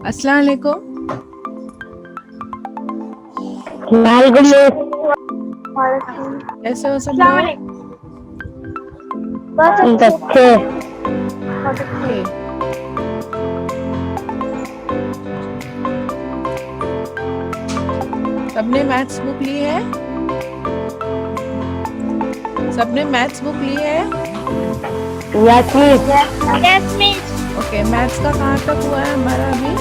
अस्सलाम वालेकुम। कैसे हो सब लोग? ओके। सबने मैथ्स बुक ली है? सबने मैथ्स बुक ली है? Yes miss. ओके, मैथ्स का कहाँ तक हुआ है हमारा अभी?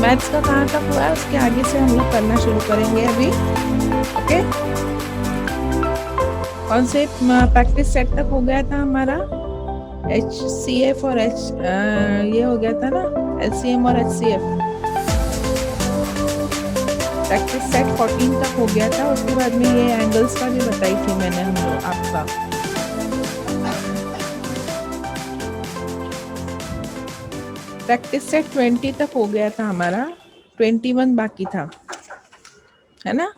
मैथ्स का कहाँ तक हुआ है, उसके आगे से हम लोग करना शुरू करेंगे अभी। ओके, कौन से प्रैक्टिस सेट तक हो गया था हमारा? HCF और ये हो गया था ना, LCM और HCF। प्रैक्टिस सेट 14 तक हो गया था। उसके बाद में ये एंगल्स का भी बताई थी मैंने हम लोग आपका। प्रैक्टिस सेट 20 तक हो गया था हमारा, 21 बाकी था, है ना।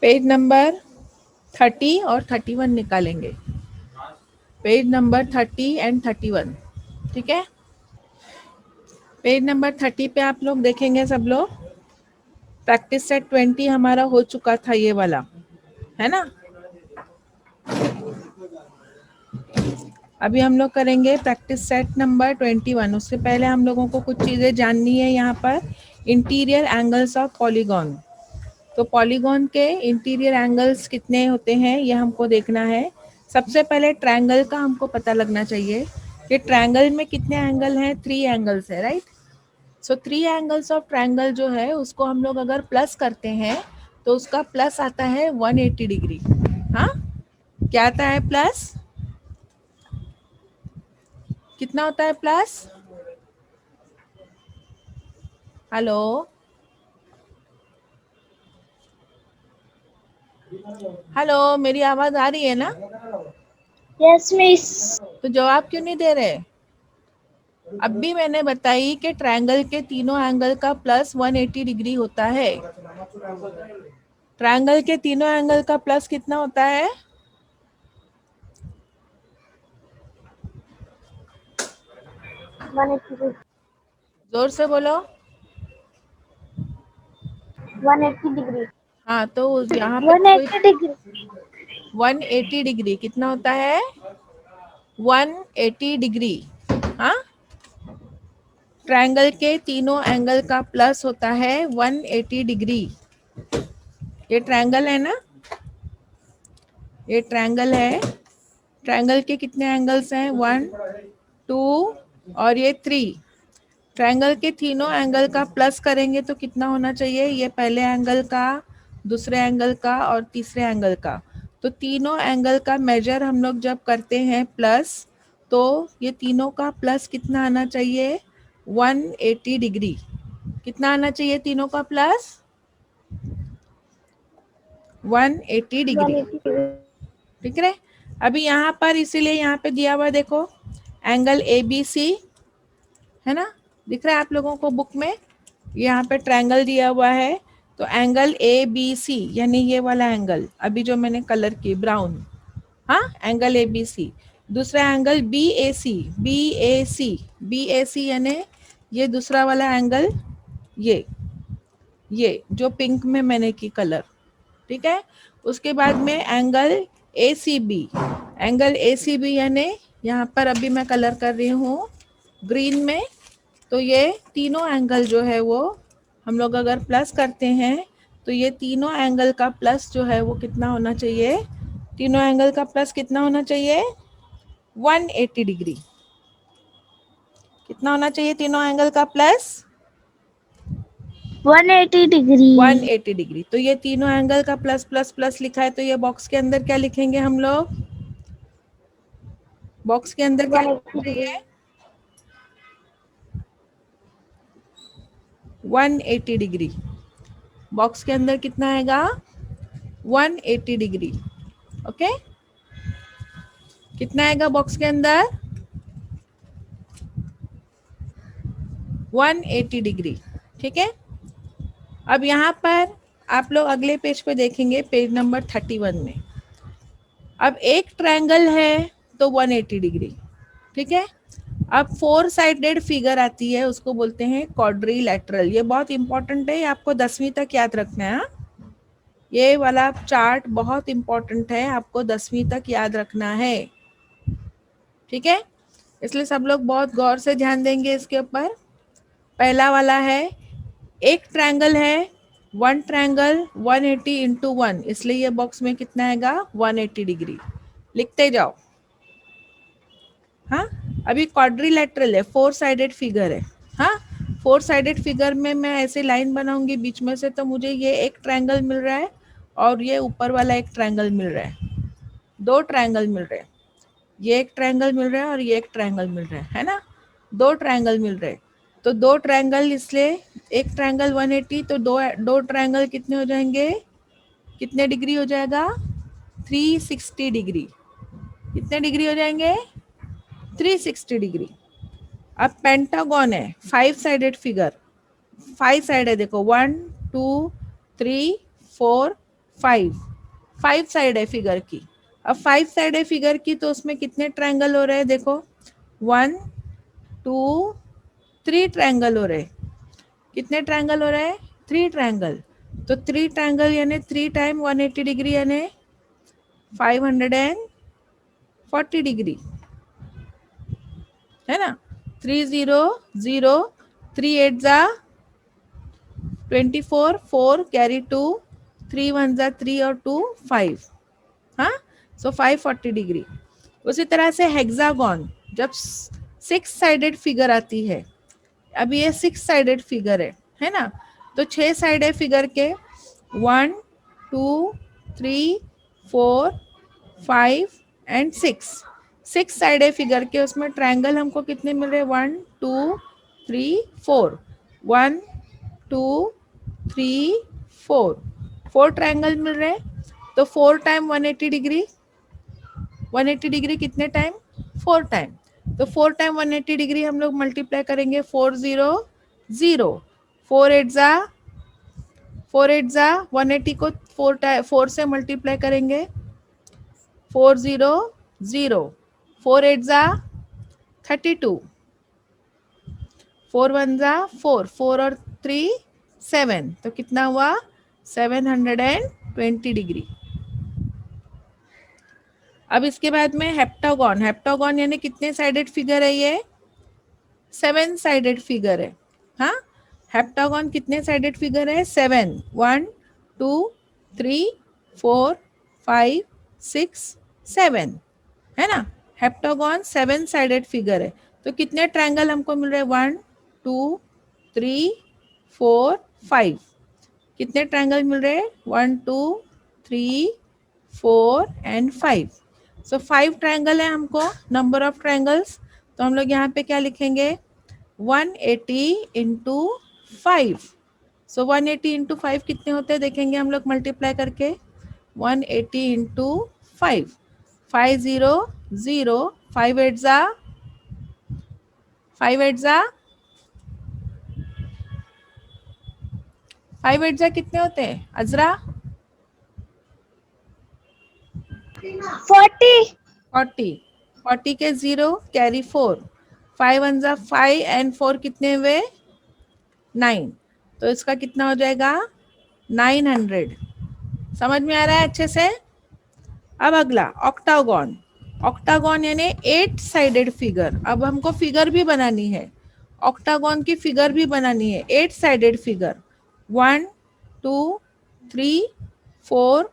पेज नंबर 30 और 31 निकालेंगे। पेज नंबर 30 एंड 31, ठीक है। पेज नंबर 30 पे आप लोग देखेंगे सब लोग। प्रैक्टिस सेट 20 हमारा हो चुका था, ये वाला, है ना। अभी हम लोग करेंगे प्रैक्टिस सेट नंबर 21। उससे पहले हम लोगों को कुछ चीज़ें जाननी है यहाँ पर। Interior angles of polygon. तो पॉलीगॉन के इंटीरियर एंगल्स कितने होते हैं ये हमको देखना है। सबसे पहले ट्रायंगल का हमको पता लगना चाहिए कि ट्रायंगल में कितने एंगल हैं। 3 एंगल्स है, right. So 3 angles of triangle जो है उसको हम लोग अगर प्लस करते हैं तो उसका प्लस आता है 180 डिग्री। हाँ, क्या आता है प्लस? कितना होता है प्लस? हेलो, हेलो, मेरी आवाज आ रही है ना? Yes miss. तो जवाब क्यों नहीं दे रहे? अब भी मैंने बताई कि ट्रायंगल के तीनों एंगल का प्लस 180 डिग्री होता है। ट्रायंगल के तीनों एंगल का प्लस कितना होता है? जोर से बोलो। 180 डिग्री। हाँ, तो यहाँ पे कोई 180 डिग्री। 180 डिग्री कितना होता है? 180 डिग्री। हाँ, ट्रायंगल के तीनों एंगल का प्लस होता है 180 डिग्री। ये ट्रायंगल है ना, ये ट्रायंगल है। ट्रायंगल के कितने एंगल्स हैं? 1, 2 और ये 3। ट्रायंगल के तीनों एंगल का प्लस करेंगे तो कितना होना चाहिए? ये पहले एंगल का, दूसरे एंगल का और तीसरे एंगल का। तो तीनों एंगल का मेजर हम लोग जब करते हैं प्लस, तो ये तीनों का प्लस कितना आना चाहिए? 180 डिग्री। कितना आना चाहिए तीनों का प्लस? 180 degree, 180 degree. ठीक है। अभी यहाँ पर इसीलिए यहाँ पे दिया हुआ देखो, एंगल ABC, है ना, दिख रहा है आप लोगों को बुक में। यहाँ पे ट्रायंगल दिया हुआ है, तो एंगल ABC यानी ये वाला एंगल अभी जो मैंने कलर की ब्राउन, हाँ, एंगल ABC। दूसरा एंगल BAC यानी ये दूसरा वाला एंगल, ये जो पिंक में मैंने की कलर, ठीक है। उसके बाद में एंगल ACB यानी यहाँ पर अभी मैं कलर कर रही हूँ ग्रीन में। तो ये तीनों एंगल जो है वो हम लोग अगर प्लस करते हैं तो ये तीनों एंगल का प्लस जो है वो कितना होना चाहिए? तीनों एंगल का प्लस कितना होना चाहिए? 180 डिग्री। कितना होना चाहिए तीनों एंगल का प्लस? 180 डिग्री। 180 डिग्री। तो ये तीनों एंगल का प्लस प्लस प्लस लिखा है, तो ये बॉक्स के अंदर क्या लिखेंगे हम लोग? बॉक्स के अंदर क्या लिखना 180 डिग्री। चाहिए? 180 डिग्री। बॉक्स के अंदर कितना आएगा? 180 डिग्री। ओके, कितना आएगा बॉक्स के अंदर? 180 डिग्री, ठीक है। अब यहाँ पर आप लोग अगले पेज पे देखेंगे, पेज नंबर 31 में। अब एक ट्रायंगल है तो 180 डिग्री, ठीक है। अब 4 साइडेड फिगर आती है, उसको बोलते हैं क्वाड्रिलैटरल। ये बहुत इंपॉर्टेंट है, ये आपको 10वीं तक याद रखना है। ये वाला चार्ट बहुत इंपॉर्टेंट है, आपको 10वीं तक याद रखना है। ठीक है, इसलिए सब लोग बहुत गौर से ध्यान देंगे इसके ऊपर। पहला वाला है, एक ट्रायंगल है, वन ट्रायंगल 180 इंटू 1, इसलिए ये बॉक्स में कितना आएगा 180 डिग्री। लिखते जाओ। हाँ, अभी क्वाड्रिलैटरल है, 4 साइडेड फिगर है। हाँ, 4 साइडेड फिगर में मैं ऐसे लाइन बनाऊंगी बीच में से, तो मुझे ये एक ट्रायंगल मिल रहा है और ये ऊपर वाला एक ट्रायंगल मिल रहा है, 2 ट्रायंगल मिल रहे हैं। ये एक ट्रायंगल मिल रहा है और ये एक ट्रायंगल मिल रहा है ना, 2 ट्रायंगल मिल रहे हैं। तो 2 ट्रायंगल, इसलिए एक ट्रायंगल 180, तो दो ट्रायंगल कितने हो जाएंगे, कितने डिग्री हो जाएगा 360 डिग्री। कितने डिग्री हो जाएंगे 360 डिग्री। अब पेंटागन है, 5 साइडेड फिगर, 5 साइड है, देखो 1 2 3 4 5, 5 साइड है फिगर की। अब 5 साइड है फिगर की, तो उसमें कितने ट्रायंगल हो रहे हैं, देखो 1 2 3 ट्रायंगल हो रहे हैं। कितने ट्रायंगल हो रहे हैं 3 ट्रायंगल। तो 3 ट्रायंगल यानी 3 टाइम 180 डिग्री यानी 540 डिग्री, है ना। 3 0 0, 3 8 जा 24, 4 कैरी 2, 3 1 जा 3 और 2 5, हाँ, सो 540 डिग्री। उसी तरह से हेक्सागन, जब 6 साइडेड फिगर आती है, अब ये 6 साइडेड फिगर है ना, तो 6 साइड है फिगर के, 1 2 3 4 5 एंड 6, 6 साइड है फिगर के, उसमें ट्रायंगल हमको कितने मिल रहे हैं 1 2 3 4, 1 2 3 4, 4 ट्रायंगल मिल रहे हैं। तो 4 टाइम 180 डिग्री, 180 डिग्री कितने टाइम 4 टाइम। तो 4 टाइम 180 डिग्री हम लोग मल्टीप्लाई करेंगे, 4 0 0, 4 8 जा 180 को 4 से मल्टीप्लाई करेंगे, 4 0 0, 4 8 जा 32, 4 1 जा 4, 4 और 3 7, तो कितना हुआ 720 डिग्री। अब इसके बाद में हेप्टागन, हेप्टागन यानी कितने साइडेड फिगर है, ये 7 साइडेड फिगर है। हाँ, हेप्टागन कितने साइडेड फिगर है 7, 1 2 3 4 5 6 7, है ना। हेप्टागन 7 साइडेड फिगर है। तो कितने ट्रायंगल हमको मिल रहे हैं 1 2 3 4 5, कितने ट्रायंगल मिल रहे हैं 1 2 3 4 एंड 5। सो 5 ट्रायंगल है हमको, नंबर ऑफ ट्रायंगल्स। तो हम लोग यहाँ पे क्या लिखेंगे 180 इंटू 5। सो 180 इंटू 5 कितने होते हैं देखेंगे हम लोग मल्टीप्लाई करके, 180 इंटू 5, 5 0 0, 5 8 जा 5 8 जा 5 8 जा कितने होते हैं अजरा 40, 40, 40 के 0 कैरी 4, 5 1 जा 5 एंड 4 कितने हुए 9, तो इसका कितना हो जाएगा 900। समझ में आ रहा है अच्छे से। अब अगला ऑक्टागन, ऑक्टागन यानी 8 साइडेड फिगर। अब हमको फिगर भी बनानी है, ऑक्टागन की फिगर भी बनानी है, 8 साइडेड फिगर, 1 2 3 4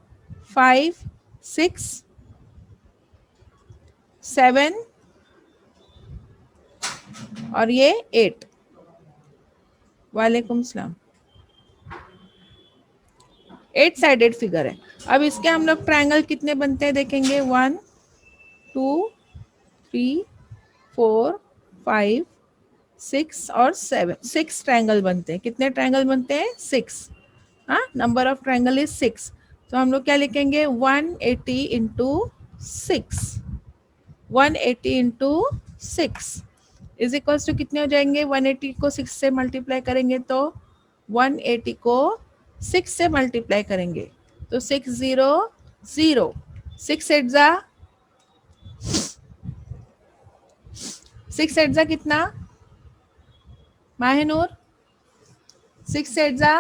5 6 7 और ये 8। वालेकुम सलाम। 8 साइडेड फिगर है। अब इसके हम लोग ट्रायंगल कितने बनते हैं देखेंगे, 1 2 3 4 5 6 और 7, 6 ट्रायंगल बनते हैं। कितने ट्रायंगल बनते हैं 6, हाँ, नंबर ऑफ ट्रायंगल इज 6। तो हम लोग क्या लिखेंगे 180 into 6, 180 into 6 is equals to कितने हो जाएंगे, 180 को 6 से मल्टीप्लाई करेंगे तो 180 को 6 से मल्टीप्लाई करेंगे तो 6 0 0, 6 8 जा 6 एट जा कितना माहिनूर? 6 एट जा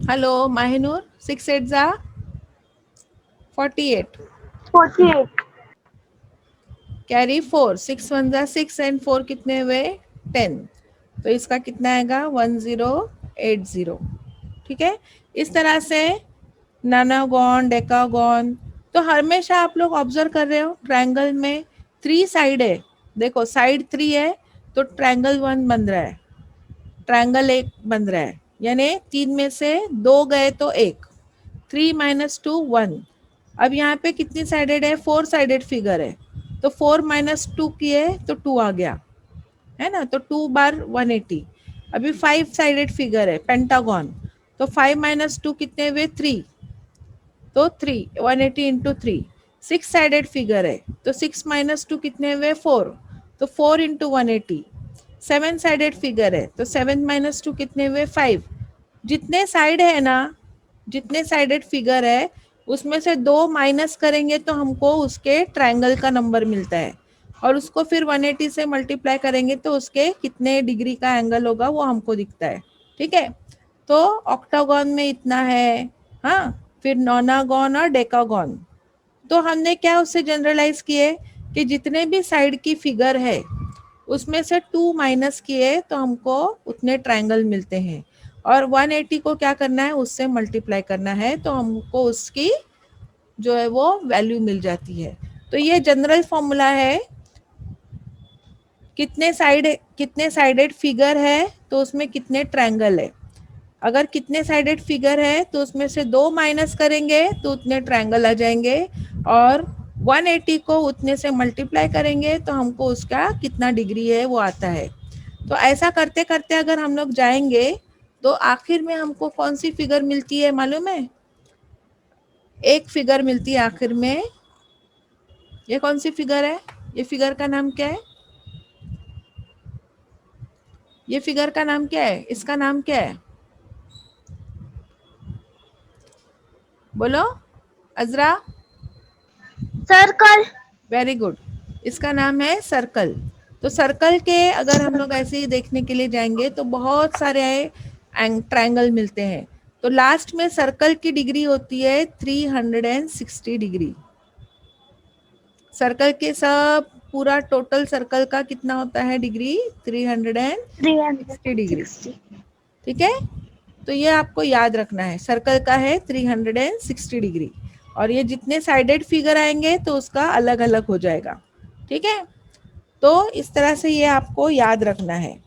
हेलो माहिनूर, 6 एट जा 48, 48, कैरी 4, 6 वन जा 6 एंड 4 कितने हुए 10, तो इसका कितना आएगा 1080। ठीक है, इस तरह से नानागॉन डेकागॉन। तो हमेशा आप लोग ऑब्जर्व कर रहे हो ट्रायंगल में 3 साइड है, देखो साइड 3 है तो ट्रायंगल 1 बन रहा है, ट्रायंगल 1 बन रहा है, यानी 3 में से 2 गए तो 1, 3 माइनस 2 1। अब यहाँ पे कितनी साइडेड है, 4 साइडेड फिगर है, तो 4 माइनस 2 किए तो 2 आ गया, है ना, तो 2 बार 180। अभी 5 साइडेड फिगर है पेंटागन, तो 5 माइनस 2 कितने हुए 3, तो 3 180 इंटू 3। 6 साइडेड फिगर है तो 6 माइनस 2 कितने हुए 4, तो 4 इंटू 180। 7 साइडेड फिगर है तो 7 माइनस 2 कितने हुए 5। जितने साइड है ना, जितने साइडेड फिगर है उसमें से 2 माइनस करेंगे तो हमको उसके ट्रायंगल का नंबर मिलता है, और उसको फिर 180 से मल्टीप्लाई करेंगे तो उसके कितने डिग्री का एंगल होगा वो हमको दिखता है। ठीक है, तो ऑक्टागन में इतना है, हाँ, फिर नोनागॉन और डेकागॉन। तो हमने क्या उससे जनरलाइज किए कि जितने भी साइड की फिगर है उसमें से 2 माइनस किए तो हमको उतने ट्रायंगल मिलते हैं, और 180 को क्या करना है उससे मल्टीप्लाई करना है तो हमको उसकी जो है वो वैल्यू मिल जाती है। तो ये जनरल फॉर्मूला है, कितने साइडेड फिगर है तो उसमें कितने ट्रायंगल है। अगर कितने साइडेड फिगर है तो उसमें से 2 माइनस करेंगे तो उतने ट्रायंगल आ जाएंगे, और 180 को उतने से मल्टीप्लाई करेंगे तो हमको उसका कितना डिग्री है वो आता है। तो ऐसा करते करते अगर हम लोग जाएंगे तो आखिर में हमको कौन सी फिगर मिलती है मालूम है? एक फिगर मिलती है आखिर में। ये कौन सी फिगर है? ये फिगर का नाम क्या है? ये फिगर का नाम क्या है? इसका नाम क्या है? बोलो अजरा। सर्कल, वेरी गुड, इसका नाम है सर्कल। तो सर्कल के अगर हम लोग ऐसे ही देखने के लिए जाएंगे तो बहुत सारे ट्रायंगल मिलते हैं। तो लास्ट में सर्कल की डिग्री होती है 360 डिग्री। सर्कल के सब पूरा टोटल सर्कल का कितना होता है डिग्री? 360 डिग्री। 360, ठीक है, तो ये आपको याद रखना है, सर्कल का है 360 डिग्री, और ये जितने साइडेड फिगर आएंगे तो उसका अलग अलग हो जाएगा। ठीक है, तो इस तरह से ये आपको याद रखना है।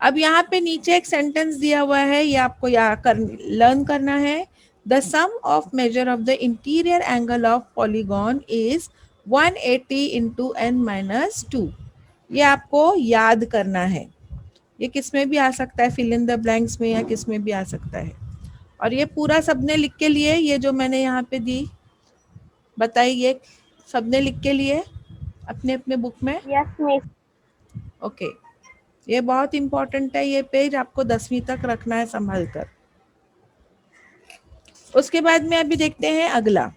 अब यहाँ पे नीचे एक सेंटेंस दिया हुआ है, ये आपको लर्न करना है। The sum of measure of the interior angle of polygon is 180 into n minus 2। ये आपको याद करना है। ये किस में भी आ सकता है, फिल इन द ब्लैंक्स में, या किस में भी आ सकता है। और ये पूरा सबने लिख के लिए, ये जो मैंने यहाँ पे दी बताई, ये सबने लिख के लिए अपने अपने बुक में। Yes miss. ओके, ये बहुत इंपॉर्टेंट है, ये पेज आपको 10वीं तक रखना है संभाल कर। उसके बाद में अभी देखते हैं अगला।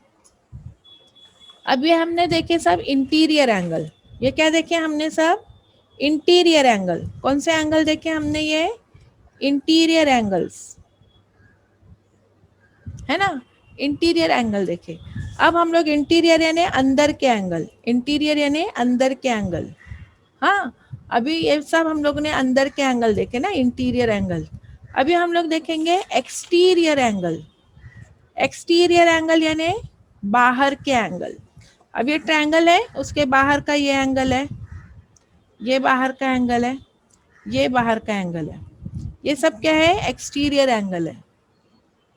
अभी हमने देखे सब इंटीरियर एंगल। ये क्या देखे हमने सब? Interior angle. कौन से एंगल देखे हमने? ये इंटीरियर एंगल्स, है ना, इंटीरियर एंगल देखे। अब हम लोग इंटीरियर यानी अंदर के एंगल, इंटीरियर यानी अंदर के एंगल। हाँ, अभी ये सब हम लोग ने अंदर के एंगल देखे ना, इंटीरियर एंगल। अभी हम लोग देखेंगे एक्सटीरियर एंगल। एक्सटीरियर एंगल यानी बाहर के एंगल। अब ये ट्रायंगल है, उसके बाहर का ये एंगल है, ये बाहर का एंगल है, ये बाहर का एंगल है, ये सब क्या है? एक्सटीरियर एंगल है।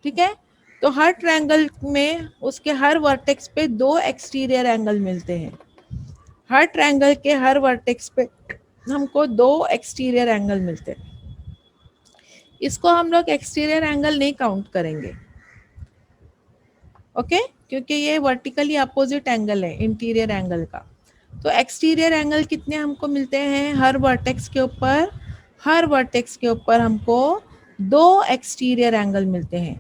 ठीक है, तो हर ट्रायंगल में उसके हर वर्टेक्स पे 2 एक्सटीरियर एंगल मिलते हैं। हर ट्रायंगल के हर वर्टेक्स पे हमको 2 एक्सटीरियर एंगल मिलते हैं। इसको हम लोग एक्सटीरियर एंगल नहीं काउंट करेंगे, ओके, क्योंकि ये वर्टिकली अपोजिट एंगल है इंटीरियर एंगल का। तो एक्सटीरियर एंगल कितने हमको मिलते हैं? हर वर्टेक्स के ऊपर, हर वर्टेक्स के ऊपर हमको 2 एक्सटीरियर एंगल मिलते हैं,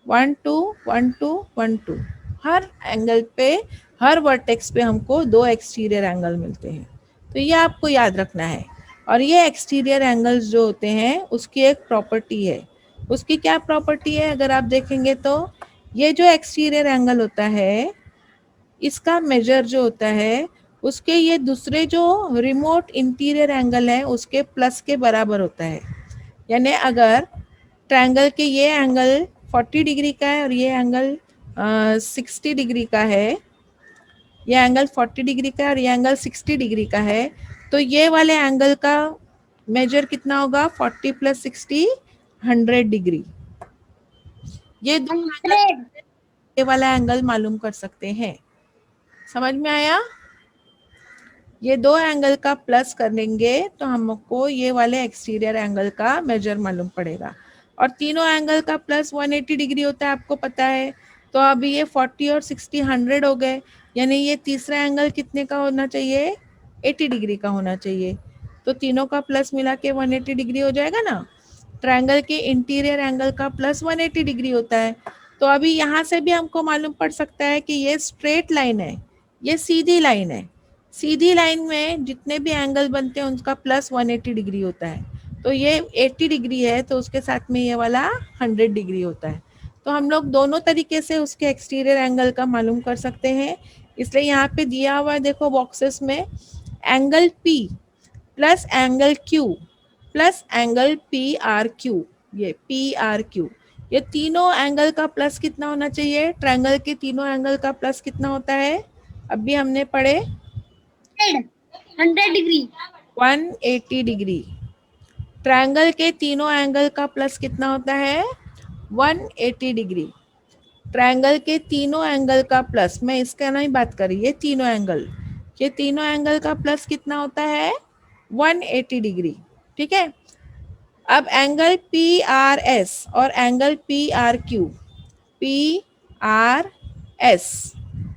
1 2 1 2 1 2। हर एंगल पे, हर वर्टेक्स पे हमको 2 एक्सटीरियर एंगल मिलते हैं। तो ये आपको याद रखना है। और ये एक्सटीरियर एंगल्स जो होते हैं उसकी एक प्रॉपर्टी है। उसकी क्या प्रॉपर्टी है अगर आप देखेंगे तो, ये जो एक्सटीरियर एंगल होता है इसका मेजर जो होता है उसके ये दूसरे जो रिमोट इंटीरियर एंगल है उसके प्लस के बराबर होता है। यानी अगर ट्रायंगल के ये एंगल 40 डिग्री का है और ये एंगल 60 डिग्री का है, ये एंगल 40 डिग्री का है और ये एंगल 60 डिग्री का है, तो ये वाले एंगल का मेजर कितना होगा? 40 प्लस 60 100 डिग्री। ये दो एंगल, 100. ये वाला एंगल मालूम कर सकते हैं। समझ में आया? ये दो एंगल का प्लस करेंगे तो हमको ये वाले एक्सटीरियर एंगल का मेजर मालूम पड़ेगा। और तीनों एंगल का प्लस 180 डिग्री होता है, आपको पता है। तो अभी ये 40 और 60 100 हो गए, यानी ये तीसरा एंगल कितने का होना चाहिए? 80 डिग्री का होना चाहिए। तो तीनों का प्लस मिला के 180 डिग्री हो जाएगा ना। ट्रायंगल के इंटीरियर एंगल का प्लस 180 डिग्री होता है। तो अभी यहाँ से भी हमको मालूम पड़ सकता है कि ये स्ट्रेट लाइन है, ये सीधी लाइन है। सीधी लाइन में जितने भी एंगल बनते हैं उनका प्लस 180 डिग्री होता है। तो ये 80 डिग्री है तो उसके साथ में ये वाला 100 डिग्री होता है। तो हम लोग दोनों तरीके से उसके एक्सटीरियर एंगल का मालूम कर सकते हैं। इसलिए यहाँ पे दिया हुआ है देखो बॉक्सेस में, angle P plus angle Q plus angle PRQ, ये PRQ, ये तीनों एंगल का प्लस कितना होना चाहिए? ट्रायंगल के तीनों एंगल का प्लस कितना होता है? अभी हमने पढ़े 100 डिग्री. 180 डिग्री। ट्रायंगल के तीनों एंगल का प्लस कितना होता है? 180 डिग्री। ट्रायंगल के तीनों एंगल का प्लस, मैं इसका नहीं बात कर रही, ये तीनों एंगल का प्लस कितना होता है? 180 डिग्री। ठीक है। अब एंगल पी आर एस और angle P R Q, P R S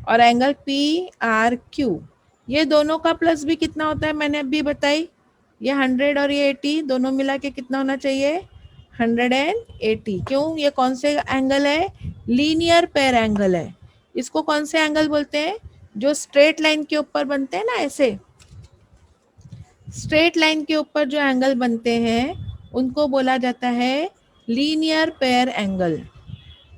और एंगल पी आर क्यू, ये दोनों का प्लस भी कितना होता है मैंने अभी बताई। ये 100 और ये 80 दोनों मिला के कितना होना चाहिए? 180। क्यों? ये कौन से एंगल है? लीनियर पेयर एंगल है। इसको कौन से एंगल बोलते हैं? जो स्ट्रेट लाइन के ऊपर बनते हैं ना, ऐसे स्ट्रेट लाइन के ऊपर जो एंगल बनते हैं उनको बोला जाता है लीनियर पेयर एंगल।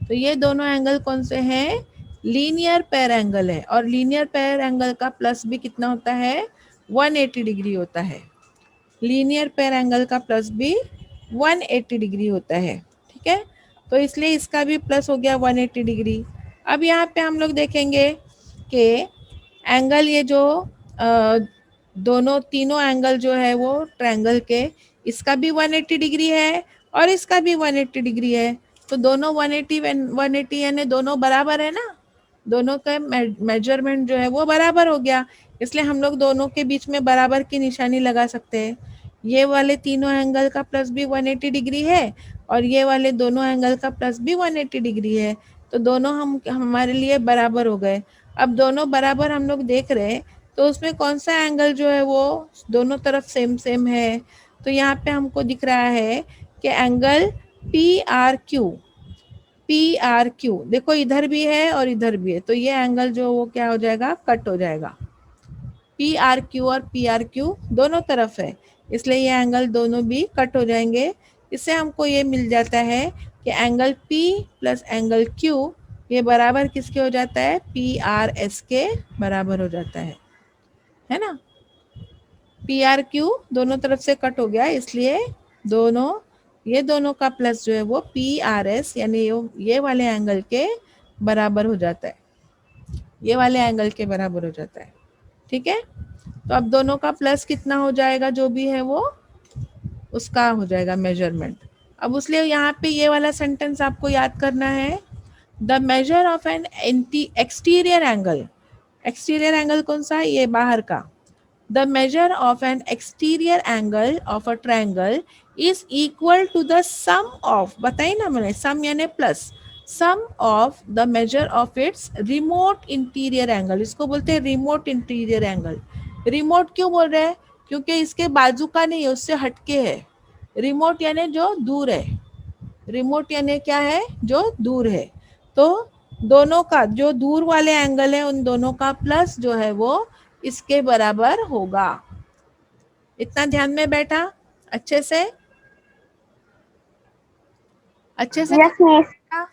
तो ये दोनों एंगल कौन से हैं? लीनियर पेयर एंगल है। और लीनियर पेयर एंगल का प्लस भी कितना होता है? 180 डिग्री होता है। लीनियर पेयर एंगल का प्लस भी 180 डिग्री होता है। ठीक है। तो इसलिए इसका भी प्लस हो गया 180 डिग्री। अब यहाँ पे हम लोग देखेंगे कि एंगल ये जो दोनों तीनों एंगल जो है वो ट्रायंगल के, इसका भी 180 डिग्री है और इसका भी 180 डिग्री है। तो दोनों 180 यानी दोनों बराबर है ना, दोनों का मेजरमेंट जो है वो बराबर हो गया। इसलिए हम लोग दोनों के बीच में बराबर की निशानी लगा सकते हैं। ये वाले तीनों एंगल का प्लस भी 180 डिग्री है और ये वाले दोनों एंगल का प्लस भी 180 डिग्री है। तो दोनों हमारे लिए बराबर हो गए। अब दोनों बराबर हम लोग देख रहे हैं तो उसमें कौन सा एंगल जो है वो दोनों तरफ सेम सेम है? तो यहाँ पे हमको दिख रहा है कि एंगल PRQ देखो इधर भी है और इधर भी है, तो ये एंगल जो वो क्या हो जाएगा? कट हो जाएगा। PRQ और PRQ दोनों तरफ है, इसलिए ये एंगल दोनों भी कट हो जाएंगे। इससे हमको ये मिल जाता है कि angle P plus angle Q ये बराबर किसके हो जाता है? PRS के बराबर हो जाता है ना। PRQ दोनों तरफ से कट हो गया, इसलिए ये दोनों का प्लस जो है वो PRS यानी ये वाले एंगल के बराबर हो जाता है, ये वाले एंगल के बराबर हो जाता है। ठीक है। तो अब दोनों का प्लस कितना हो जाएगा? जो भी है वो उसका हो जाएगा मेजरमेंट। अब उसलिए यहाँ पे ये वाला सेंटेंस आपको याद करना है, the measure of N exterior angle. Exterior angle कौन सा है? ये बाहर का। The measure of an exterior angle of a triangle is equal to the sum of, बताई ना मैंने, sum यानी plus, sum of the measure of its remote interior angle। इसको बोलते हैं रिमोट इंटीरियर एंगल। रिमोट क्यों बोल रहे हैं? क्योंकि इसके बाजू का नहीं है, उससे हटके है। रिमोट यानी जो दूर है, रिमोट यानी क्या है? जो दूर है। तो दोनों का जो दूर वाले एंगल है उन दोनों का प्लस जो है वो इसके बराबर होगा। इतना ध्यान में बैठा अच्छे से, अच्छे से Yes, ध्यान में miss. बैठा।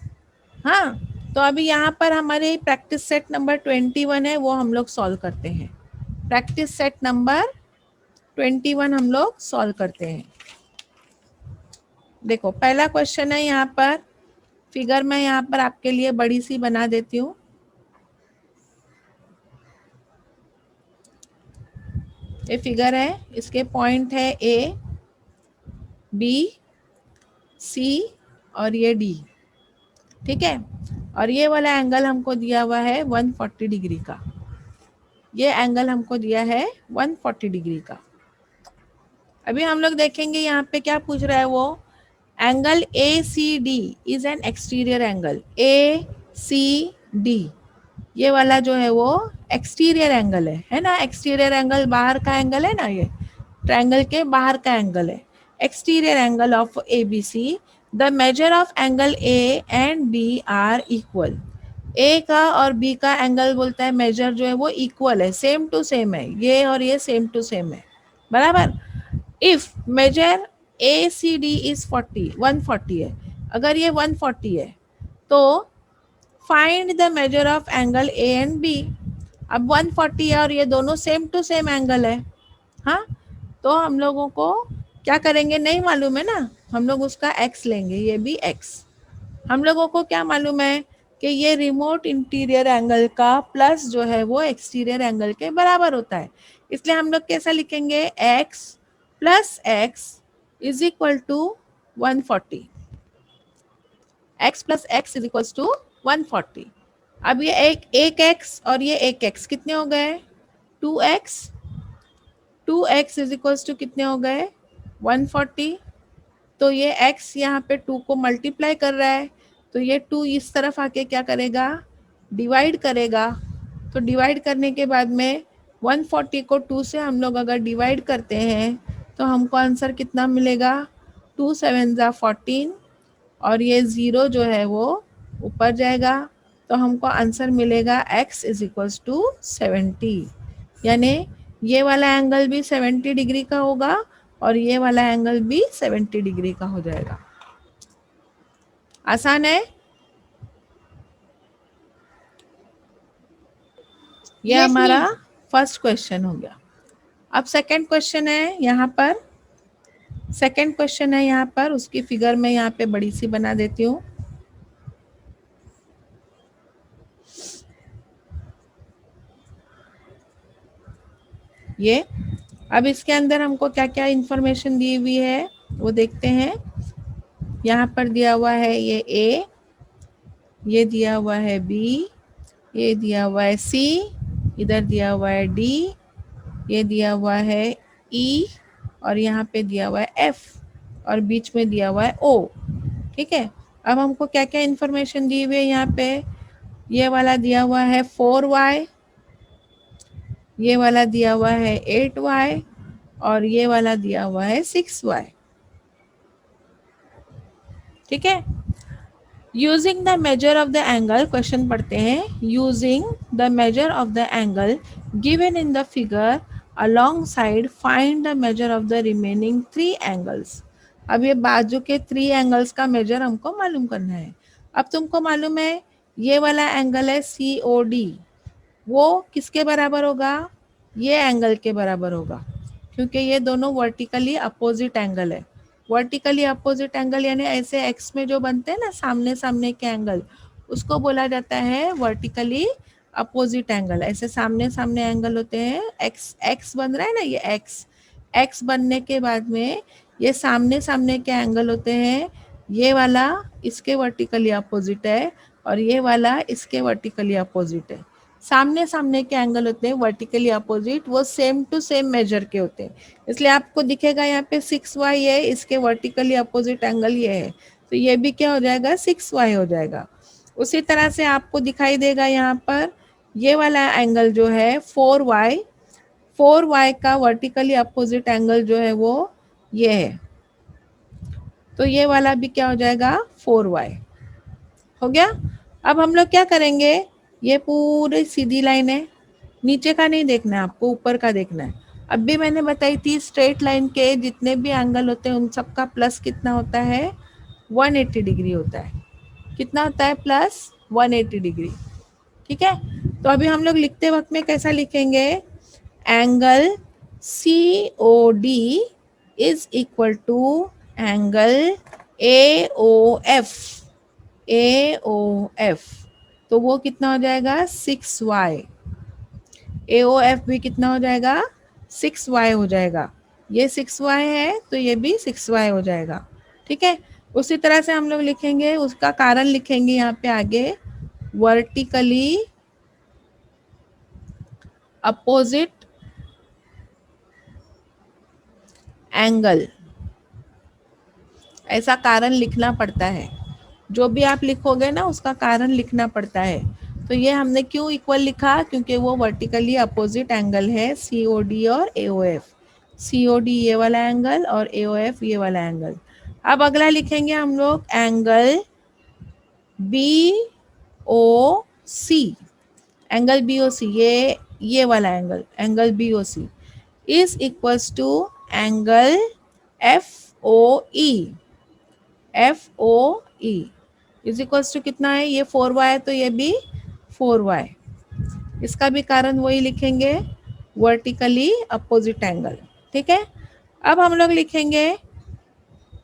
हाँ, तो अभी यहाँ पर हमारे प्रैक्टिस सेट नंबर 21 है, वो हम लोग सॉल्व करते हैं। प्रैक्टिस सेट नंबर 21 हम लोग सॉल्व करते हैं। देखो पहला क्वेश्चन है यहाँ पर, फिगर मैं यहाँ पर आपके लिए बड़ी सी बना देती हूँ। ये फिगर है, इसके पॉइंट है ए, बी, सी और ये डी। ठीक है, और ये वाला एंगल हमको दिया हुआ है 140 डिग्री का। ये एंगल हमको दिया है 140 डिग्री का। अभी हम लोग देखेंगे यहाँ पे क्या पूछ रहा है वो। Angle A C D is an exterior angle. A C D ये वाला जो है वो एक्सटीरियर एंगल है ना। एक्सटीरियर एंगल बाहर का एंगल है ना, ये ट्रायंगल के बाहर का एंगल है। Exterior angle of A B C, the measure of angle A and B are equal. A का और बी का एंगल बोलता है मेजर जो है वो इक्वल है, सेम टू सेम है, ये और ये सेम टू सेम है, बराबर। If measure A C D is 140 है, अगर ये 140 है तो find the measure of angle A and B. अब 140 है और ये दोनों सेम टू सेम एंगल है। हाँ, तो हम लोगों को क्या करेंगे, नहीं मालूम है ना, हम लोग उसका x लेंगे, ये भी x। हम लोगों को क्या मालूम है कि ये रिमोट इंटीरियर एंगल का प्लस जो है वो एक्सटीरियर एंगल के बराबर होता है। इसलिए हम लोग कैसा लिखेंगे, x plus x is equal to 140। x plus x is equal to 140। अब ये एक x और ये एक x कितने हो गए, 2x। 2x is equal to कितने हो गए, 140। तो ये x यहाँ पे 2 को मल्टीप्लाई कर रहा है, तो ये 2 इस तरफ आके क्या करेगा, डिवाइड करेगा। तो डिवाइड करने के बाद में 140 को 2 से हम लोग अगर डिवाइड करते हैं तो हमको आंसर कितना मिलेगा, 2 7 ज़ा 14 और ये 0 जो है वो ऊपर जाएगा, तो हमको आंसर मिलेगा x इज इक्वल्स टू 70। यानी ये वाला एंगल भी 70 डिग्री का होगा और ये वाला एंगल भी 70 डिग्री का हो जाएगा। आसान है, ये Yes, हमारा miss. फर्स्ट क्वेश्चन हो गया। अब सेकंड क्वेश्चन है यहाँ पर, सेकंड क्वेश्चन है यहाँ पर, उसकी फिगर मैं यहाँ पे बड़ी सी बना देती हूँ। ये अब इसके अंदर हमको क्या क्या इंफॉर्मेशन दी हुई है वो देखते हैं। यहाँ पर दिया हुआ है ये ए, ये दिया हुआ है बी, ये दिया हुआ है सी, इधर दिया हुआ है डी, ये दिया हुआ है ई और यहाँ पे दिया हुआ है एफ और बीच में दिया हुआ है ओ। ठीक है, अब हमको क्या क्या इंफॉर्मेशन दी हुई है यहाँ पे। ये वाला दिया हुआ है 4y, ये वाला दिया हुआ है 8y और ये वाला दिया हुआ है 6y। ठीक है, using the measure of the angle, question पढ़ते हैं। Using the measure of the angle given in the figure along side find the measure of the remaining 3 angles. अब ये बाजू के 3 एंगल्स का मेजर हमको मालूम करना है। अब तुमको मालूम है ये वाला एंगल है COD, वो किसके बराबर होगा, ये एंगल के बराबर होगा, क्योंकि ये दोनों वर्टिकली अपोजिट एंगल है। वर्टिकली अपोजिट एंगल यानी ऐसे एक्स में जो बनते हैं ना सामने सामने के एंगल, उसको बोला जाता है वर्टिकली अपोजिट एंगल। ऐसे सामने सामने एंगल होते हैं, एक्स एक्स बन रहा है ना, ये एक्स एक्स बनने के बाद में ये सामने सामने के एंगल होते हैं। ये वाला इसके वर्टिकली अपोजिट है और ये वाला इसके वर्टिकली अपोजिट है। सामने सामने के एंगल होते हैं वर्टिकली अपोजिट, वो सेम टू सेम मेजर के होते हैं। इसलिए आपको दिखेगा यहाँ पे 6y है, इसके वर्टिकली अपोजिट एंगल ये है, तो ये भी क्या हो जाएगा, 6y हो जाएगा। उसी तरह से आपको दिखाई देगा यहाँ पर ये वाला एंगल जो है 4y, 4y का वर्टिकली अपोजिट एंगल जो है वो ये है, तो ये वाला भी क्या हो जाएगा 4y हो गया। अब हम लोग क्या करेंगे, ये पूरी सीधी लाइन है, नीचे का नहीं देखना है आपको, ऊपर का देखना है। अब भी मैंने बताई थी स्ट्रेट लाइन के जितने भी एंगल होते हैं उन सब का प्लस कितना होता है, 180 डिग्री होता है। कितना होता है, प्लस 180 डिग्री। ठीक है, तो अभी हम लोग लिखते वक्त में कैसा लिखेंगे, angle C O D is equal to angle A O F, A O F, तो वो कितना हो जाएगा 6y। ए ओ एफ भी कितना हो जाएगा, 6y हो जाएगा। ये 6y है तो ये भी 6y हो जाएगा। ठीक है, उसी तरह से हम लोग लिखेंगे, उसका कारण लिखेंगे यहाँ पे आगे, वर्टिकली अपोजिट एंगल, ऐसा कारण लिखना पड़ता है। जो भी आप लिखोगे ना उसका कारण लिखना पड़ता है। तो ये हमने क्यों इक्वल लिखा, क्योंकि वो वर्टिकली अपोजिट एंगल है, सी ओ डी और ए ओ एफ। सी ओ डी ये वाला एंगल और ए ओ एफ ये वाला एंगल। अब अगला लिखेंगे हम लोग angle B O C, angle B O C, ये वाला angle, angle B O C is equals to angle F O E, F O E is equals to कितना है, ये 4y है तो ये भी 4y। इसका भी कारण वही लिखेंगे, वर्टिकली अपोजिट एंगल। ठीक है, अब हम लोग लिखेंगे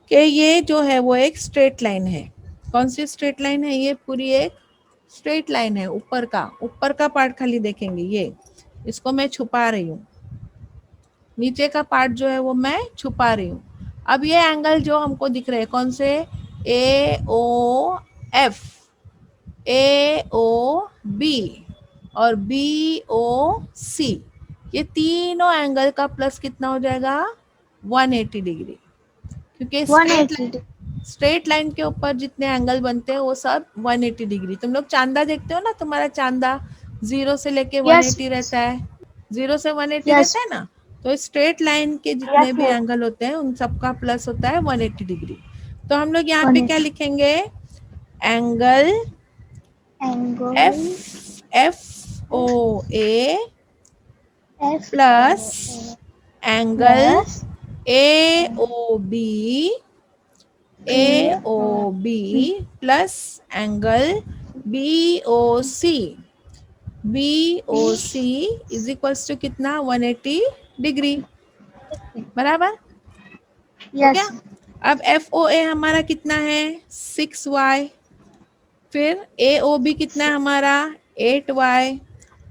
कि ये जो है वो एक स्ट्रेट लाइन है। कौन सी स्ट्रेट लाइन है, ये पूरी एक स्ट्रेट लाइन है। ऊपर का पार्ट खाली देखेंगे, ये इसको मैं छुपा रही हूँ, नीचे का पार्ट जो है वो मैं छुपा रही हूँ। अब ये एंगल जो हमको दिख रहे हैं कौन से, ए O F, A O B और बी ओ सी, ये तीनों एंगल का प्लस कितना हो जाएगा, 180 डिग्री। क्योंकि 180 स्ट्रेट लाइन के ऊपर जितने एंगल बनते हैं वो सब 180 डिग्री। तुम लोग चांदा देखते हो ना, तुम्हारा चांदा 0 से लेके Yes, 180 रहता है, 0 से 180 रहता yes, है ना। तो स्ट्रेट लाइन के जितने yes, भी yes. एंगल होते हैं उन सब का प्लस होता है 180 डिग्री। तो हम लोग यहाँ पे क्या 180. लिखेंगे, angle F, Angle F O A F plus O A angle plus A O B, A A O O B B plus angle B O C, B O B C is equals to कितना, 180 degree. बराबर हो गया। yes अब F O ए हमारा कितना है, 6y, फिर ए O B कितना है हमारा, 8y,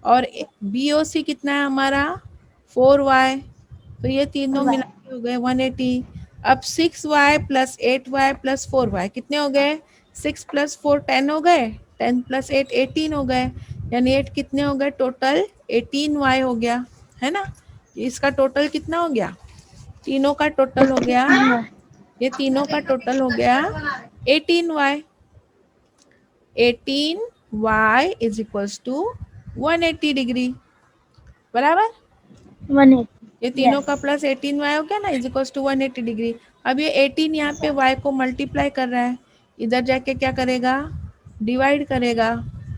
और बी ओ सी कितना है हमारा, 4y। तो ये तीनों मिला Y के हो गए 180। अब 6y plus 8y plus 4y कितने हो गए, 6 प्लस 4 10 हो गए, 10 प्लस 8 18 हो गए, यानी 8 कितने हो गए टोटल, 18y हो गया, है ना। इसका टोटल कितना हो गया, तीनों का टोटल हो गया, Y ये तीनों का टोटल हो गया 18y। 18y is equals to 180 degree. बराबर, 180 ये तीनों का yes प्लस 18y हो गया ना, इज इक्वल्स टू 180 डिग्री। अब ये 18 यहाँ पे y को मल्टीप्लाई कर रहा है, इधर जाके क्या करेगा, डिवाइड करेगा,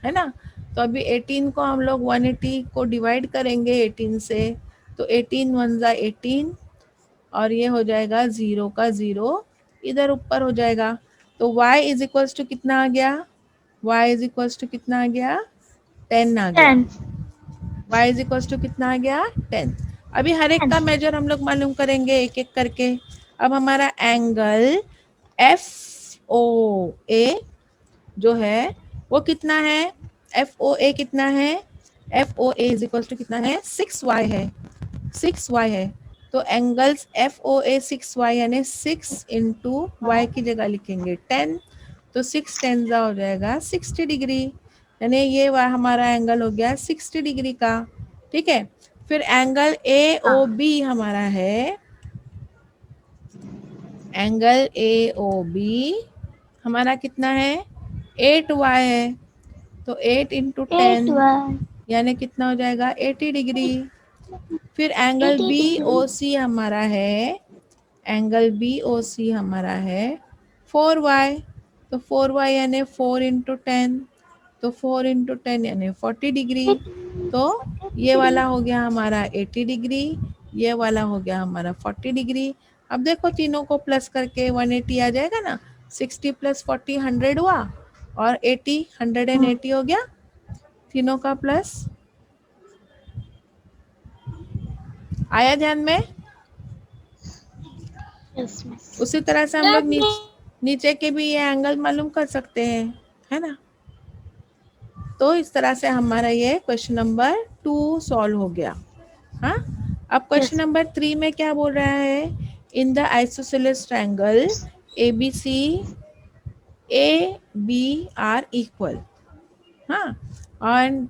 है ना। तो अभी 18 को हम लोग 180 को डिवाइड करेंगे 18 से, तो 18 वन जा 18 और ये हो जाएगा 0 का 0 इधर ऊपर हो जाएगा। तो y इज इक्वल्स टू कितना आ गया, y इज इक्वल्स टू कितना आ गया, 10 आ गया। 10 y इज इक्वल्स टू कितना आ गया, 10। अभी हर एक 10 का मेजर हम लोग मालूम करेंगे एक एक करके। अब हमारा एंगल एफ ओ ए जो है वो कितना है, एफ ओ ए कितना है, F O A is equals to कितना है, 6y है, 6y है। तो एंगल्स एफ ओ ए 6y यानी 6 इंटू वाई की जगह लिखेंगे 10, तो 6 10 हो जाएगा 60 डिग्री, यानी ये हमारा एंगल हो गया 60 डिग्री का। ठीक है, फिर एंगल ए ओ हाँ बी हमारा है, एंगल ए ओ बी हमारा कितना है, 8y है, तो 8 इंटू 10 8 यानी कितना हो जाएगा 80 डिग्री। फिर एंगल 80 बी ओ degree सी हमारा है, एंगल बी ओ सी हमारा है 4y, तो 4y यानी 4 इंटू 10 तो 4 × 10 यानी 40 डिग्री। It तो ये वाला हो गया हमारा 80 डिग्री, ये वाला हो गया हमारा 40 डिग्री। अब देखो तीनों को प्लस करके 180 आ जाएगा ना। 60 + 40 100 हुआ, और 80 180 हो गया, तीनों का प्लस। आया ध्यान में? yes, miss. उसी तरह से हम लोग नीचे के भी ये एंगल मालूम कर सकते हैं, है ना। तो इस तरह से हमारा ये क्वेश्चन नंबर 2 सॉल्व हो गया। हाँ, अब क्वेश्चन Yes, नंबर 3 में क्या बोल रहा है? In the isosceles triangle A B C, A B are equal. हाँ, and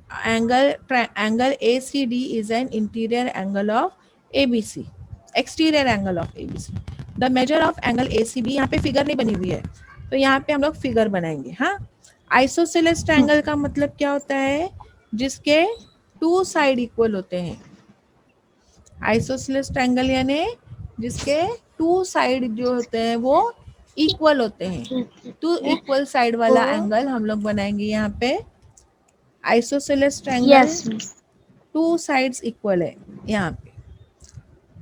angle ACD is an interior angle of ABC, exterior angle of ABC. The measure of angle ACB, यहाँ पे figure नहीं बनी हुई है, तो यहाँ पे हम लोग फिगर बनाएंगे। हाँ, आइसोसेलेस ट्रायंगल का मतलब क्या होता है? जिसके 2 साइड इक्वल होते हैं। आइसोसेलेस ट्रायंगल यानी जिसके 2 साइड जो होते हैं वो इक्वल होते हैं। 2 इक्वल साइड वाला एंगल हम लोग बनाएंगे यहाँ पे। Isosceles triangle yes, miss. 2 sides equal है। यहाँ पे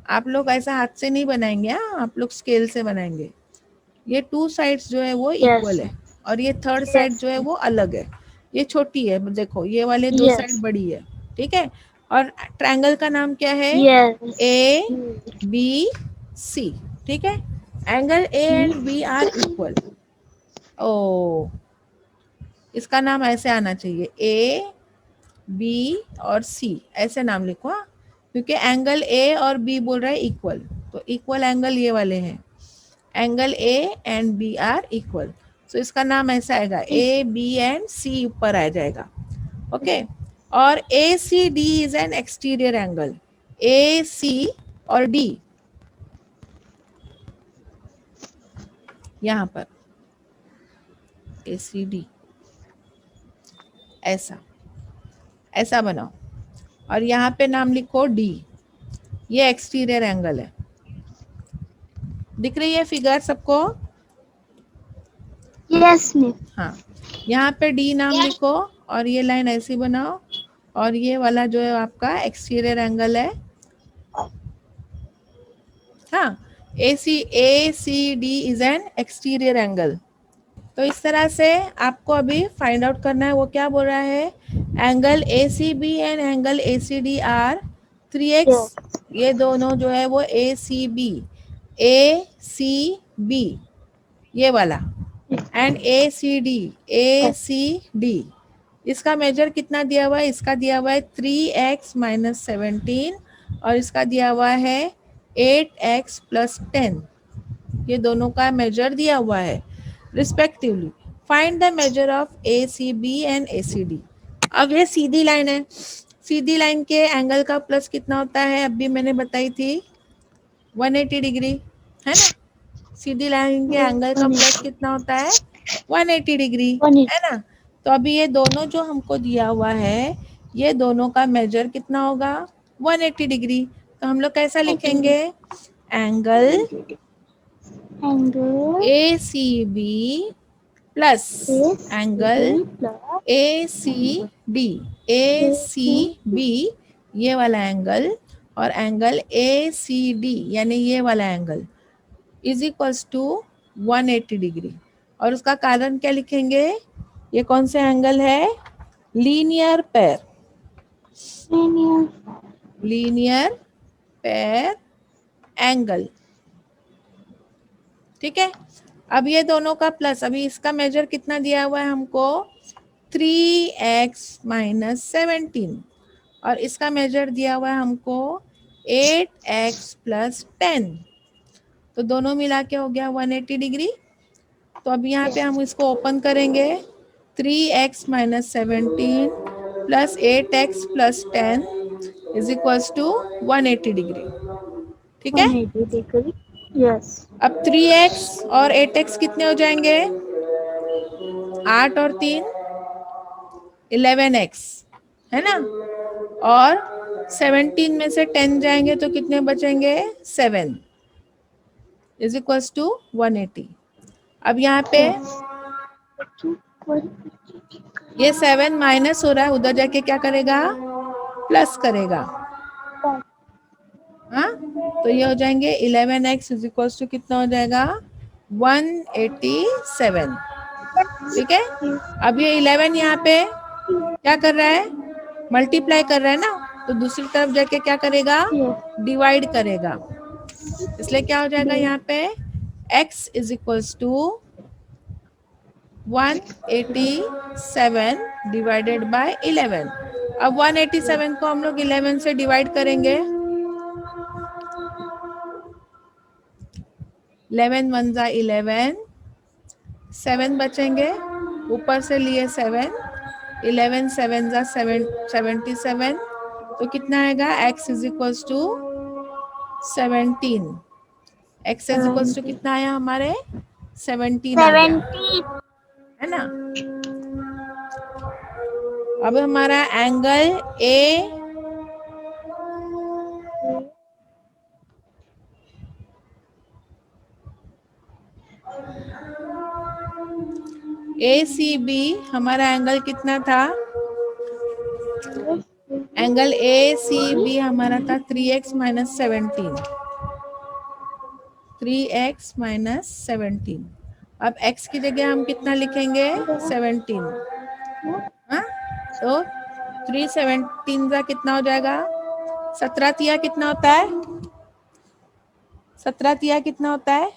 आप लोग ऐसा हाथ से नहीं बनाएंगे, हाँ, आप लोग स्केल से बनाएंगे। ये 2 साइड्स जो है वो इक्वल Yes, है, और ये थर्ड साइड yes, जो है वो अलग है। ये छोटी है, देखो ये वाले 2 साइड yes, बड़ी है, ठीक है। और ट्रायंगल का नाम क्या है? yes. ए बी सी, ठीक है। Angle A and B are equal. ओ, इसका नाम ऐसे आना चाहिए, ए बी और सी, ऐसे नाम लिखो। हाँ, क्योंकि एंगल ए और बी बोल रहा है इक्वल, तो इक्वल एंगल ये वाले हैं। Angle A and B are equal, so इसका नाम ऐसा आएगा, ए बी एंड सी ऊपर आ जाएगा। ओके, और A C D is an exterior angle. A C और डी यहाँ पर, ए सी डी ऐसा ऐसा बनाओ, और यहाँ पे नाम लिखो डी। ये एक्सटीरियर एंगल है। दिख रही है फिगर सबको? Yes, miss. हाँ, यहाँ पे डी नाम लिखो, और ये लाइन ऐसी बनाओ, और ये वाला जो है आपका एक्सटीरियर एंगल है। हाँ, A C D is an exterior angle. तो इस तरह से आपको अभी फाइंड आउट करना है। वो क्या बोल रहा है? Angle A C B and angle A C D are 3x। Yes, ये दोनों जो है वो ए सी बी ये वाला, एंड ए सी डी, इसका मेजर कितना दिया हुआ है? इसका दिया हुआ है 3x - 17, और इसका दिया हुआ है 8x + 10। ये दोनों का मेजर दिया हुआ है respectively. Find the measure of A C B and A C D. अब ये सीधी लाइन है, सीधी लाइन के एंगल का प्लस कितना होता है? अभी मैंने बताई थी 180 डिग्री, है ना। सीधी लाइन के एंगल का प्लस कितना होता है? 180 डिग्री, है ना। तो अभी ये दोनों जो हमको दिया हुआ है, ये दोनों का मेजर कितना होगा? 180 डिग्री। तो हम लोग कैसा लिखेंगे? Angle angle A C B plus is angle plus A C D, A C B ये वाला एंगल, और एंगल ए सी डी यानी ये वाला angle is equals to 180 degree. और उसका कारण क्या लिखेंगे? ये कौन से एंगल है? Linear pair, linear. Linear pair angle, ठीक है। अब ये दोनों का प्लस, अभी इसका मेजर कितना दिया हुआ है हमको? 3x - 17, और इसका मेजर दिया हुआ है हमको 8x + 10। तो दोनों मिला के हो गया 180 डिग्री। तो अब यहाँ पे हम इसको ओपन करेंगे, 3x - 17 + 8x + 10 is equals to 180 degree, ठीक है। 180 degree. Yes. अब 3x और 8x कितने हो जाएंगे? 8 और 3 11x, है ना। और 17 में से 10 जाएंगे तो कितने बचेंगे? 7 इज इक्वल्स टू 180। अब यहाँ पे ये 7 माइनस हो रहा है, उधर जाके क्या करेगा, प्लस करेगा। हाँ, तो ये हो जाएंगे 11x इज इक्वल टू कितना हो जाएगा, 187। ठीक है, अब ये 11 यहाँ पे क्या कर रहा है, मल्टीप्लाई कर रहा है ना, तो दूसरी तरफ जाके क्या करेगा, डिवाइड करेगा। इसलिए क्या हो जाएगा यहाँ पे, x is equals to 187 divided by 11। अब 187 को हम लोग 11 से डिवाइड करेंगे, 11 वन जा 11, 7 बचेंगे, ऊपर से लिए 7, 11 7 जा 77, तो कितना आएगा, x is equals to 17। x is equals to कितना आया हमारे, 17 आ गया, है ना। अब हमारा एंगल ACB हमारा एंगल कितना था, एंगल ACB हमारा था 3x माइनस 17, 3x माइनस 17। अब x की जगह हम कितना लिखेंगे, 17। हाँ, तो 317 का कितना हो जाएगा, 17 तिया कितना होता है, 17 तिया कितना होता है,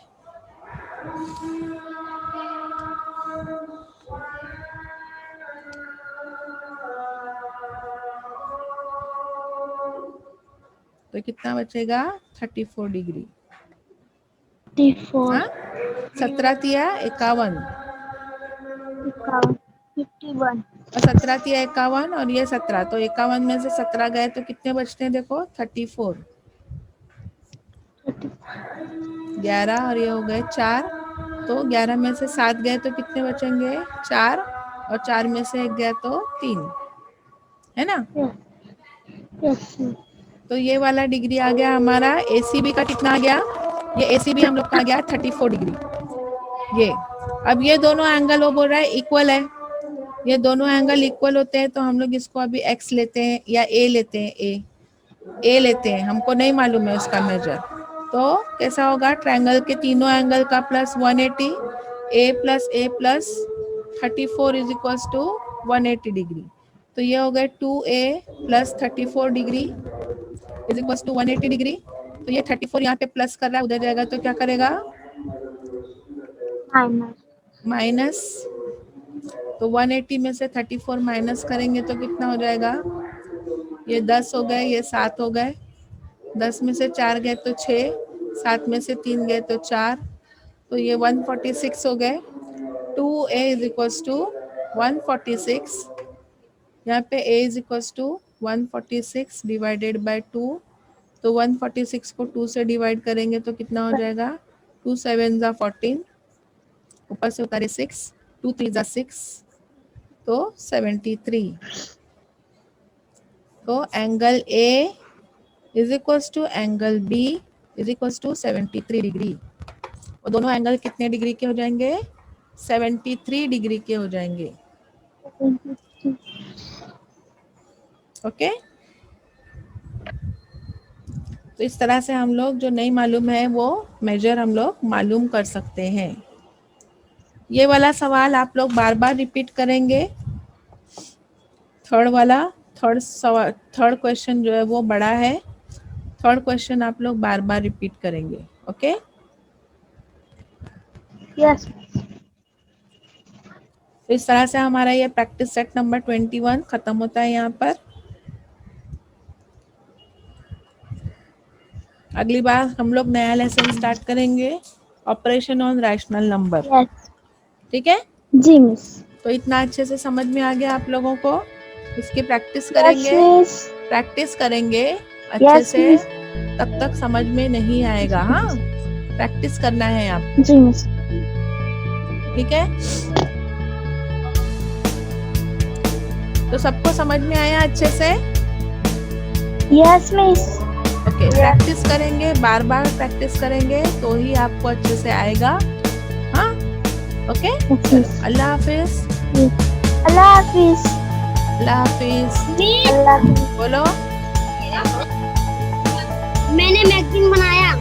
तो कितना बचेगा, 34 डिग्री। 54, हाँ, 17 तिया 51, 51, और 17 तिया 51 और ये 17, तो 51 में से 17 गए तो कितने बचते हैं, देखो 34, 11 और ये हो गए 4, तो 11 में से 7 गए तो कितने बचेंगे, 4, और 4 में से 1 गया तो 3, है ना। तो ये वाला डिग्री आ गया हमारा, ACB का कितना आ गया, ये ACB हम लोग का आ गया 34 डिग्री। ये अब ये दोनों एंगल वो बोल रहा है इक्वल है, ये दोनों एंगल इक्वल होते हैं तो हम लोग इसको अभी x लेते हैं या a लेते हैं, a लेते हैं, हमको नहीं मालूम है उसका मेजर। तो कैसा होगा, ट्रायंगल के तीनों एंगल का plus 180, a plus 34 is equals to 180 degree. तो ये हो गए 2a plus 34 degree is equals to 180 degree. तो ये 34 यहाँ पे प्लस कर रहा है, उधर जाएगा तो क्या करेगा, माइनस। तो 180 में से 34 माइनस करेंगे तो कितना हो जाएगा, ये 10 हो गए, ये 7 हो गए, 10 में से 4 गए तो 6, 7 में से 3 गए तो 4, तो ये 146 हो गए। 2a इज इक्वल्स टू 146, यहाँ पे a is equals to 146 divided by 2, तो 146 को 2 से डिवाइड करेंगे तो कितना हो जाएगा, 2 7 जा 14, ऊपर से उतारे 6, 2 3 जा 6, तो 73। तो angle A is equals to angle B is equals to 73 degree. और दोनों एंगल कितने डिग्री के हो जाएंगे, 73 डिग्री के हो जाएंगे। ओके, तो इस तरह से हम लोग जो नहीं मालूम है वो मेजर हम लोग मालूम कर सकते हैं। ये वाला सवाल आप लोग बार बार रिपीट करेंगे। थर्ड क्वेश्चन जो है वो बड़ा है, थर्ड क्वेश्चन आप लोग बार बार रिपीट करेंगे। Okay, yes. तो इस तरह से हमारा ये प्रैक्टिस सेट नंबर 21 खत्म होता है यहाँ पर। अगली बार हम लोग नया लेसन स्टार्ट करेंगे, ऑपरेशन ऑन रैशनल नंबर। ठीक है जी मिस। तो इतना अच्छे से समझ में आ गया आप लोगों को, इसकी प्रैक्टिस करेंगे, प्रैक्टिस करेंगे अच्छे से, तब तक समझ में नहीं आएगा। हाँ, प्रैक्टिस करना है आप। जी मिस। ठीक है, तो सबको समझ में आया अच्छे से? Yes miss. ओके, प्रैक्टिस करेंगे, बार बार प्रैक्टिस करेंगे तो ही आपको अच्छे से आएगा। हाँ, ओके, अल्लाह हाफिज। अल्लाह हाफिज। अल्लाह हाफिज। अल्लाह हाफिज। बोलो। मैंने मैगजीन बनाया।